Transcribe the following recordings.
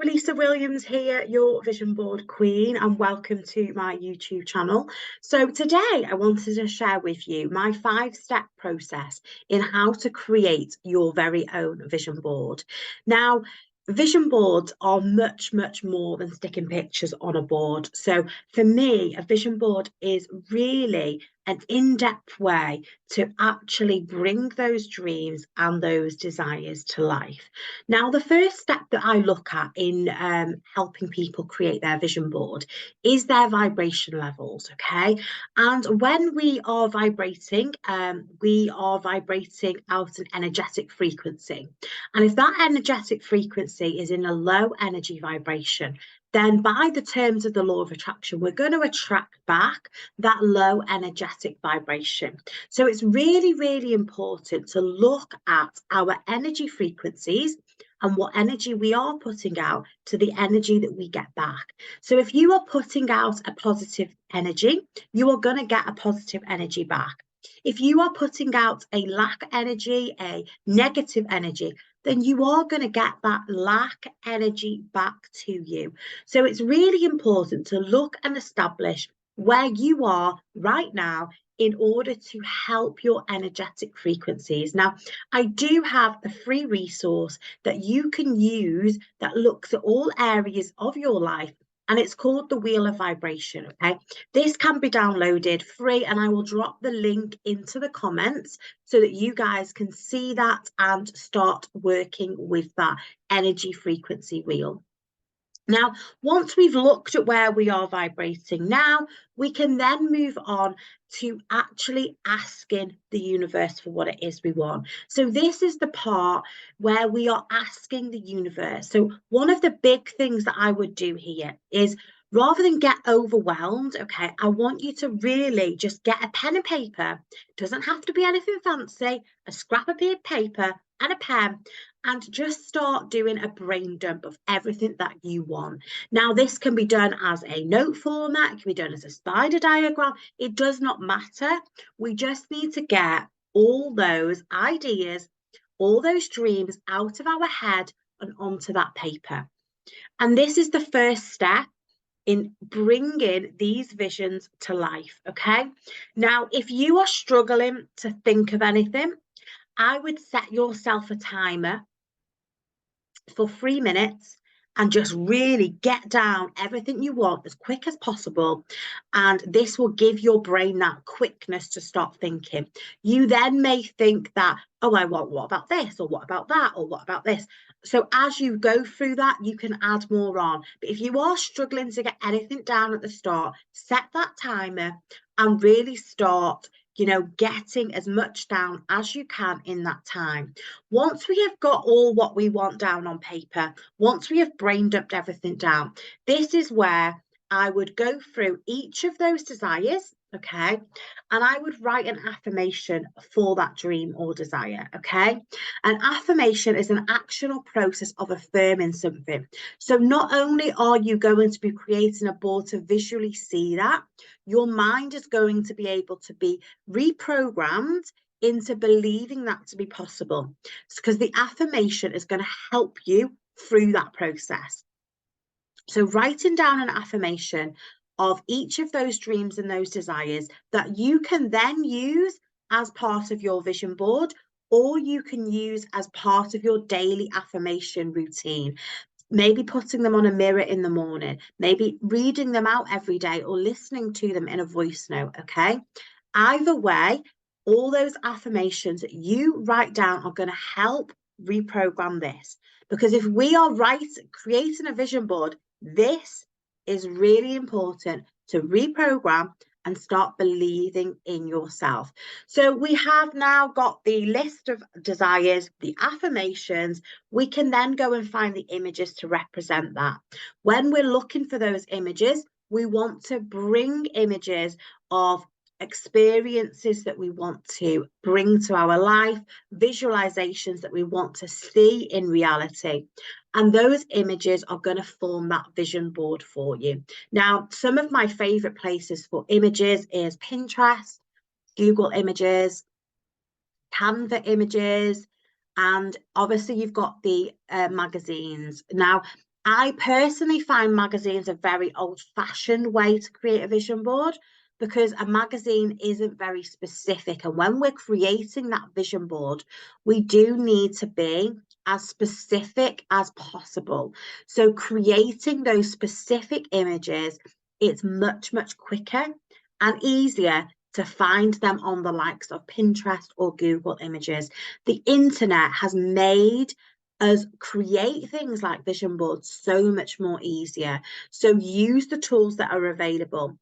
Lisa Williams here, your vision board queen, and welcome to my YouTube channel. So today I wanted to share with you my 5-step process in how to create your very own vision board. Now, vision boards are much more than sticking pictures on a board. So for me, a vision board is really an in-depth way to actually bring those dreams and those desires to life. Now, the first step that I look at in helping people create their vision board is their vibration levels, okay? And when we are vibrating out an energetic frequency. And if that energetic frequency is in a low energy vibration, then by the terms of the law of attraction, we're going to attract back that low energetic vibration. So it's really important to look at our energy frequencies and what energy we are putting out to the energy that we get back. So if you are putting out a positive energy, you are going to get a positive energy back. If you are putting out a lack energy, a negative energy, then you are going to get that lack energy back to you. So it's really important to look and establish where you are right now in order to help your energetic frequencies. Now, I do have a free resource that you can use that looks at all areas of your life, and it's called the Wheel of Vibration, okay? This can be downloaded free, and I will drop the link into the comments so that you guys can see that and start working with that energy frequency wheel. Now, once we've looked at where we are vibrating now, we can then move on to actually asking the universe for what it is we want. So this is the part where we are asking the universe. So one of the big things that I would do here is, rather than get overwhelmed, okay, I want you to really just get a pen and paper. It doesn't have to be anything fancy, a scrap of paper and a pen, and just start doing a brain dump of everything that you want. Now, this can be done as a note format, it can be done as a spider diagram. It does not matter. We just need to get all those ideas, all those dreams out of our head and onto that paper. And this is the first step in bringing these visions to life, okay? Now, if you are struggling to think of anything, I would set yourself a timer for 3 minutes and just really get down everything you want as quick as possible. And this will give your brain that quickness to start thinking. You then may think that, oh, what about this? Or what about that? Or what about this? So as you go through that, you can add more on. But if you are struggling to get anything down at the start, set that timer and really start getting as much down as you can in that time. Once we have got all what we want down on paper, once we have brain dumped everything down, this is where I would go through each of those desires, okay, and I would write an affirmation for that dream or desire, okay? An affirmation is an actional process of affirming something. So not only are you going to be creating a board to visually see that, your mind is going to be able to be reprogrammed into believing that to be possible, because the affirmation is going to help you through that process. So writing down an affirmation of each of those dreams and those desires that you can then use as part of your vision board, or you can use as part of your daily affirmation routine. Maybe putting them on a mirror in the morning, maybe reading them out every day or listening to them in a voice note, okay? Either way, all those affirmations that you write down are going to help reprogram this. Because if we are creating a vision board, this is really important to reprogram and start believing in yourself. So we have now got the list of desires, the affirmations. We can then go and find the images to represent that. When we're looking for those images, we want to bring images of experiences that we want to bring to our life, visualizations that we want to see in reality. And those images are going to form that vision board for you. Now, some of my favorite places for images is Pinterest, Google Images, Canva Images, and obviously you've got the magazines. Now, I personally find magazines a very old-fashioned way to create a vision board because a magazine isn't very specific. And when we're creating that vision board, we do need to be as specific as possible. So creating those specific images, it's much, much quicker and easier to find them on the likes of Pinterest or Google Images. The internet has made us create things like vision boards so much more easier. So use the tools that are available.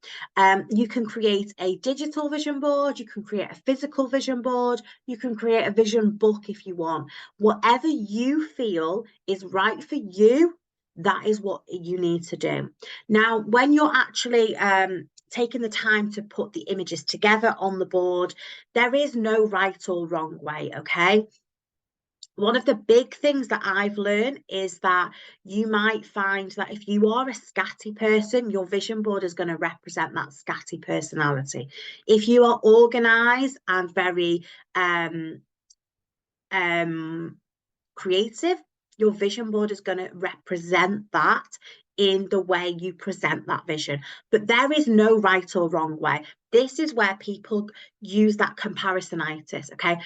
You can create a digital vision board, you can create a physical vision board, you can create a vision book if you want. Whatever you feel is right for you, that is what you need to do. Now, when you're actually taking the time to put the images together on the board, there is no right or wrong way, okay? One of the big things that I've learned is that you might find that if you are a scatty person, your vision board is going to represent that scatty personality. If you are organized and very creative, your vision board is going to represent that in the way you present that vision. But there is no right or wrong way. This is where people use that comparisonitis, okay?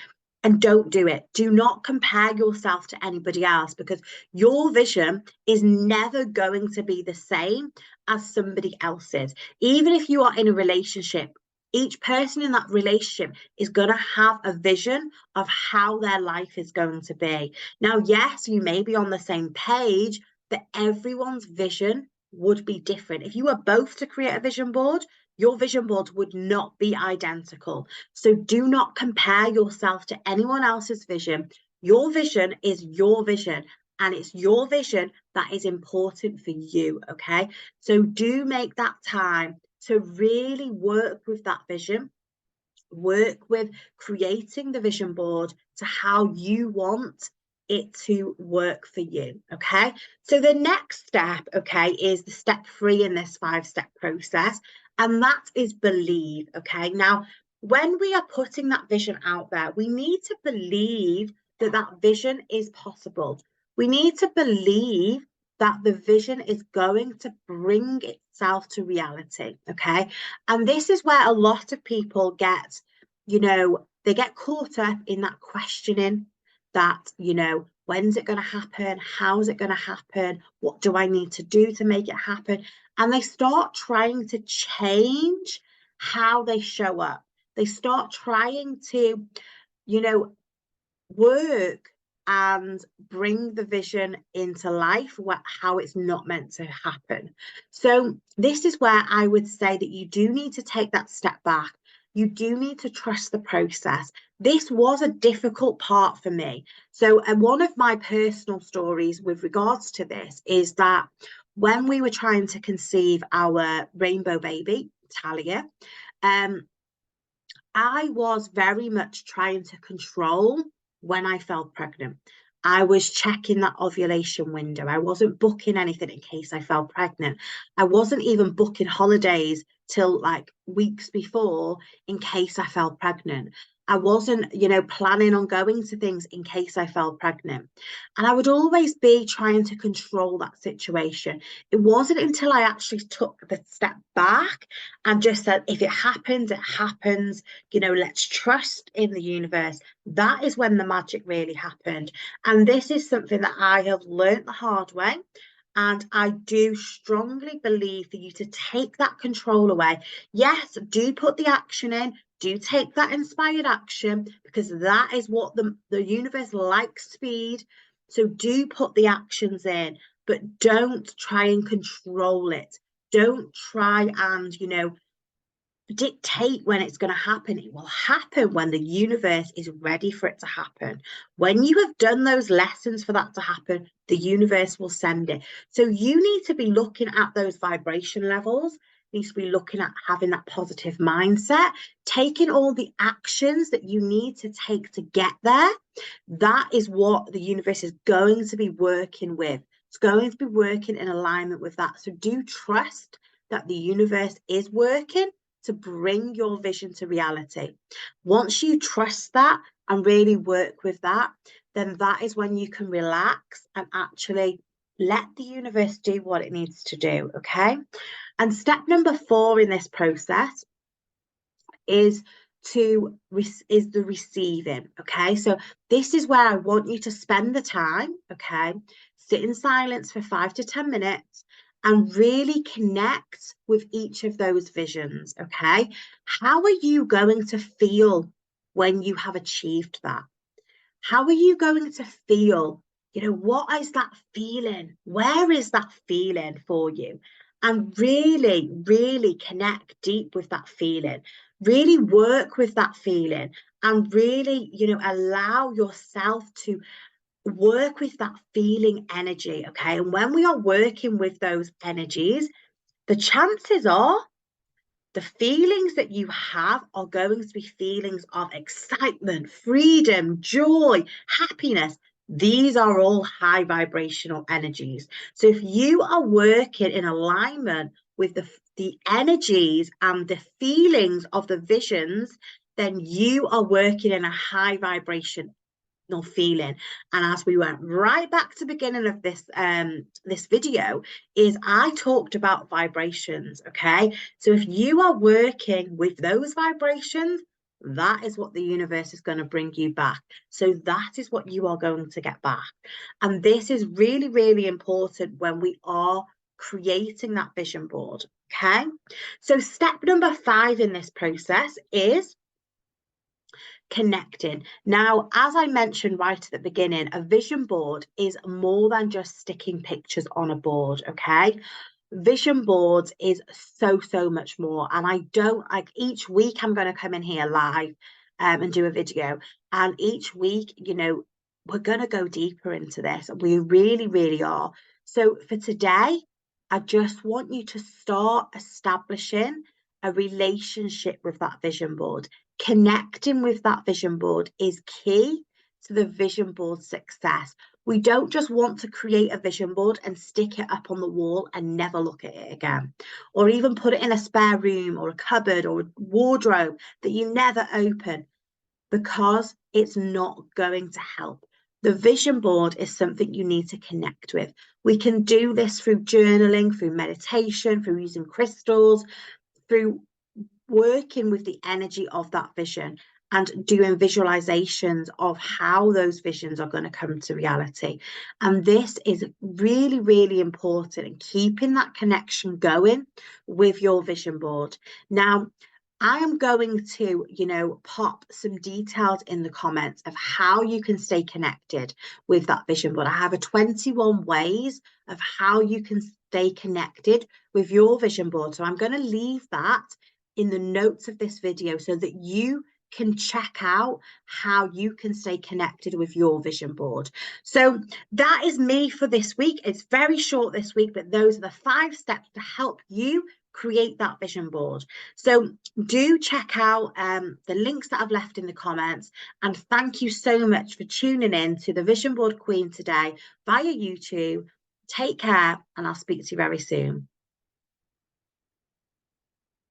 And don't do it. Do not compare yourself to anybody else because your vision is never going to be the same as somebody else's. Even if you are in a relationship, each person in that relationship is going to have a vision of how their life is going to be. Now, yes, you may be on the same page, but everyone's vision would be different. If you were both to create a vision board, your vision boards would not be identical. So do not compare yourself to anyone else's vision. Your vision is your vision, and it's your vision that is important for you, okay? So do make that time to really work with that vision, work with creating the vision board to how you want it to work for you, okay? So the next step, okay, is the step 3 in this 5-step process, and that is believe, okay? Now, when we are putting that vision out there, we need to believe that that vision is possible. We need to believe that the vision is going to bring itself to reality, okay? And this is where a lot of people get, they get caught up in that questioning that, when's it going to happen? How's it going to happen? What do I need to do to make it happen? And they start trying to change how they show up. They start trying to, work and bring the vision into life, how it's not meant to happen. So this is where I would say that you do need to take that step back. You do need to trust the process. This was a difficult part for me. So one of my personal stories with regards to this is that when we were trying to conceive our rainbow baby, Talia, I was very much trying to control when I felt pregnant. I was checking that ovulation window. I wasn't booking anything in case I fell pregnant. I wasn't even booking holidays till like weeks before in case I fell pregnant. I wasn't, planning on going to things in case I fell pregnant. And I would always be trying to control that situation. It wasn't until I actually took the step back and just said, if it happens, it happens. Let's trust in the universe. That is when the magic really happened. And this is something that I have learned the hard way. And I do strongly believe for you to take that control away. Yes, do put the action in, do take that inspired action, because that is what the universe likes, speed. So do put the actions in, but don't try and control it. Don't try and, dictate when it's going to happen. It will happen when the universe is ready for it to happen. When you have done those lessons for that to happen, the universe will send it. So you need to be looking at those vibration levels. You need to be looking at having that positive mindset, taking all the actions that you need to take to get there. That is what the universe is going to be working with. It's going to be working in alignment with that. So do trust that the universe is working to bring your vision to reality. Once you trust that and really work with that, then that is when you can relax and actually let the universe do what it needs to do, okay? And step number 4 in this process is the receiving, okay? So this is where I want you to spend the time, okay? Sit in silence for 5 to 10 minutes and really connect with each of those visions, okay? How are you going to feel when you have achieved that? How are you going to feel? You know, what is that feeling? Where is that feeling for you? And really, really connect deep with that feeling. Really work with that feeling and really, you know, allow yourself to work with that feeling energy. Okay. And when we are working with those energies, the chances are the feelings that you have are going to be feelings of excitement, freedom, joy, happiness. These are all high vibrational energies. So if you are working in alignment with the energies and the feelings of the visions, then you are working in a high vibration feeling. And as we went right back to the beginning of this video, is I talked about vibrations. Okay, so if you are working with those vibrations, that is what the universe is going to bring you back. So that is what you are going to get back. And this is really, really important when we are creating that vision board. Okay, so step number 5 in this process is connecting. Now, as I mentioned right at the beginning, a vision board is more than just sticking pictures on a board, okay? Vision boards is so much more. And I don't like each week I'm going to come in here live and do a video. And each week, you know, we're going to go deeper into this. We really, really are. So for today, I just want you to start establishing a relationship with that vision board. Connecting with that vision board is key to the vision board success. We don't just want to create a vision board and stick it up on the wall and never look at it again, or even put it in a spare room or a cupboard or a wardrobe that you never open, because it's not going to help. The vision board is something you need to connect with. We can do this through journaling, through meditation, through using crystals, through working with the energy of that vision and doing visualizations of how those visions are going to come to reality. And this is really, really important in keeping that connection going with your vision board. Now, I am going to, you know, pop some details in the comments of how you can stay connected with that vision board. I have 21 ways of how you can stay connected with your vision board. So I'm going to leave that in the notes of this video so that you can check out how you can stay connected with your vision board. So that is me for this week. It's very short this week, but those are the 5 steps to help you create that vision board. So do check out the links that I've left in the comments, and thank you so much for tuning in to the Vision Board Queen today via YouTube. Take care, and I'll speak to you very soon.